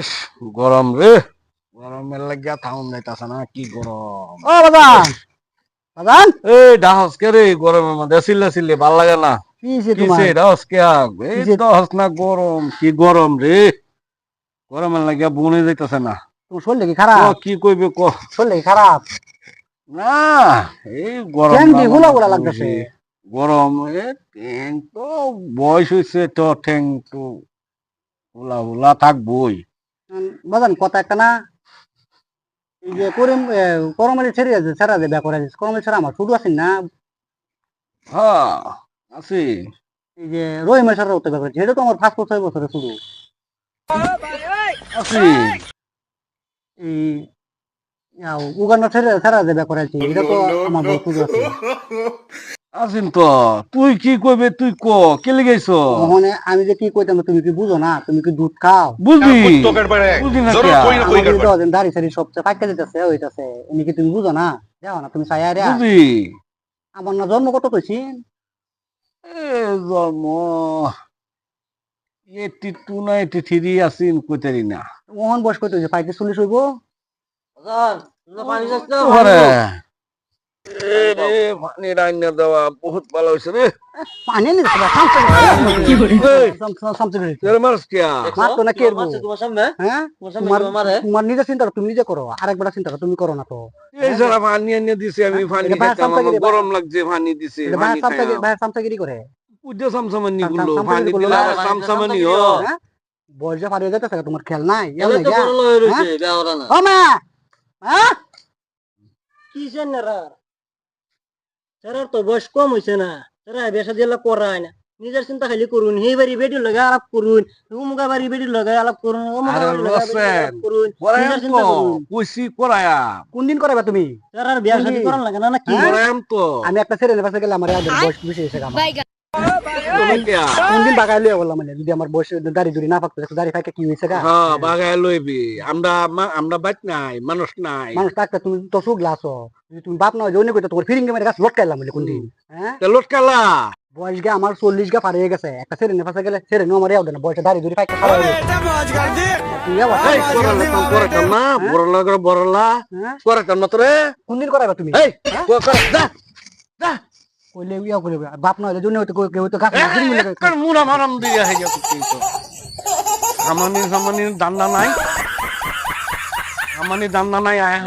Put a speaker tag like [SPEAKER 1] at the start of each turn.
[SPEAKER 1] ইস, গরম রে, গরমের লাগিয়া থাউন যাইতাছে না, কি গরম।
[SPEAKER 2] ও বাজান বাজান
[SPEAKER 1] এই ডাহস কে রে, গরমের মধ্যে চিল্লে ভাল লাগে না।
[SPEAKER 2] কি হইছে
[SPEAKER 1] কিসে
[SPEAKER 2] তোমার
[SPEAKER 1] ডাহস কে এই
[SPEAKER 2] কিসে
[SPEAKER 1] ডাহস না, গরম কি গরম রে, গরমের লাগিয়া বনে যাইতাছে না।
[SPEAKER 2] তোমার শরীর কি
[SPEAKER 1] ক
[SPEAKER 2] খারাপ
[SPEAKER 1] কি কইবে ক।
[SPEAKER 2] শরীর কি খারাপ
[SPEAKER 1] না, এই গরম
[SPEAKER 2] ঠ্যাং দিয়ে হুলা হুলা
[SPEAKER 1] লাগতাছে
[SPEAKER 2] লাগতেছে
[SPEAKER 1] বেশি। গরম ঠ্যাং তো বয়স হয়েছে তো ঠ্যাং তো হুলা হুলা থাকবই।
[SPEAKER 2] বাজান কথা একটা না এই যে করিম করমালি ছেড়ে আছে ছেড়া যে ব্যাপার আছে করমালি ছেড়া আমার শুধু আছেন না
[SPEAKER 1] হ্যাঁ, আছি।
[SPEAKER 2] এই যে রহিমের সাথে হতে ব্যাপার যেটা তো আমার 5 বছর 6 বছরে শুরু
[SPEAKER 1] আছি।
[SPEAKER 2] এই উগান্ডা ছেড়ে ছেড়া যে ব্যাপার আছে এটা তো আমার বড় শুরু আছে
[SPEAKER 1] আছেন তো। তুই কি কইবে, তুই ক কে লিগাইছ।
[SPEAKER 2] ওখানে আমি যে কি কইতাম তুমি কি বুঝো না তুমি কি দুধ খাও
[SPEAKER 1] বুঝবি বুঝবি না কে,
[SPEAKER 2] আমাকে তো দাড়ি সারি সবচেয়ে পাইকা দিতেছে হইতাছে এমনি কি তুমি বুঝো না যাও না তুমি চাই আরে
[SPEAKER 1] বুঝবি।
[SPEAKER 2] আমার না জন্ম কত কইছিন
[SPEAKER 1] এ জন্ম 82 না 83 আছিন কইতারি না।
[SPEAKER 2] ওহন বয়স কত হইছে 35 40 হইবো
[SPEAKER 1] ওরে এ রে, পানি রাইনা দেওয়া বহুত ভালো হইছে রে।
[SPEAKER 2] পানি নি সামসে
[SPEAKER 1] তেরে মারস কিয়া।
[SPEAKER 2] মার তো না কেরবো হ্যাঁ তোমার তোমার নিজে চিন্তা করো তুমি নিজে করো আরেকবার চিন্তা করো তুমি করো না তো
[SPEAKER 1] এই যারা পানি এনে দিছে, আমি পানি
[SPEAKER 2] এটা ভাই
[SPEAKER 1] খাইতাম, আমার
[SPEAKER 2] সামসাগিরি,
[SPEAKER 1] গরম লাগছে, পানি দিছে,
[SPEAKER 2] এটা
[SPEAKER 1] পানি খাইলাম।
[SPEAKER 2] ভাই সামসাগিরি করে
[SPEAKER 1] উদ্য সামসামানি গুলো
[SPEAKER 2] সামসাগিরি
[SPEAKER 1] পানি
[SPEAKER 2] গুলো
[SPEAKER 1] দিলে
[SPEAKER 2] না,
[SPEAKER 1] আবার সামসামানি হ।
[SPEAKER 2] হ্যাঁ বয়স যা পার হয়ে যাইতেছে তোমার খেয়াল নাই এমন ও মা হ্যাঁ
[SPEAKER 3] কি জানারা তারা তো বয়স কম হইছে না তারা বেসা দিলা করায় না নিজের চিন্তা খালি করুন সেই বাড়ি বেডি লগা আলাপ করুন উমুকা বাড়ি বেডি লগা আলাপ করুন অমুকা
[SPEAKER 1] আরে
[SPEAKER 3] বাড়ি লগা
[SPEAKER 1] রসেন,
[SPEAKER 3] করুন
[SPEAKER 1] করায়াম
[SPEAKER 3] নিজের
[SPEAKER 1] তো,
[SPEAKER 3] চিন্তা করুন
[SPEAKER 1] কইছি করায়াম,
[SPEAKER 2] কোন দিন করাবা তুমি
[SPEAKER 3] তারা বিয়া শাদী করার লাগে না নাকি
[SPEAKER 2] হ্যাঁ?
[SPEAKER 1] করায়াম তো।
[SPEAKER 2] আমি একটা ছেড়ে নেবাসে গেলে আমার ইয়াদের বয়স বেশি হয়েছে আমার
[SPEAKER 1] তুমি কিয়া?
[SPEAKER 2] কোন দিন বাগাই লিয়ে বললাম মানে যদি আমার বয়স দাড়ি দুড়ি না পাকতো একটু দাড়ি পাকে কি হয়েছে গা
[SPEAKER 1] হ্যাঁ, বাগায় লইবি। আমরা বাইত নাই, মানুষ নাই।
[SPEAKER 2] মানুষ থাকতে তুমি তো শুকলা আছো যদি তুমি বাপ না হয় জন্য কইতো তোমার ফিরিং গেমের গাছ লটকাইলাম বলে কোন দিন হ্যাঁ
[SPEAKER 1] তে লটকালা।
[SPEAKER 2] বয়স গা আমার 40 গা পার হয়ে গেছে একটা ছেড়ে নেবাসে গেলে ছেড়ে নো আমার ইয়াদের না বয়সে দাড়ি দুড়ি পাকে খারাপ হয়ে গেছে তুই আবার
[SPEAKER 1] এই করাইতাম না, বড়লা করে বড়লা
[SPEAKER 2] হ্যাঁ
[SPEAKER 1] করাইতাম না তোরে।
[SPEAKER 2] কোন দিন করাবা তুমি
[SPEAKER 1] এই কর যা যা।
[SPEAKER 2] কইলে ইয়া করে বাপ না হলে জন্য হয়তো কেউ তো গাছ ফিরিং মিলে
[SPEAKER 1] একবার মুনা মারাম দিয়া হইয়া তুই তো। আমানি দান্না নাই, আমানি দান্না নাই আয়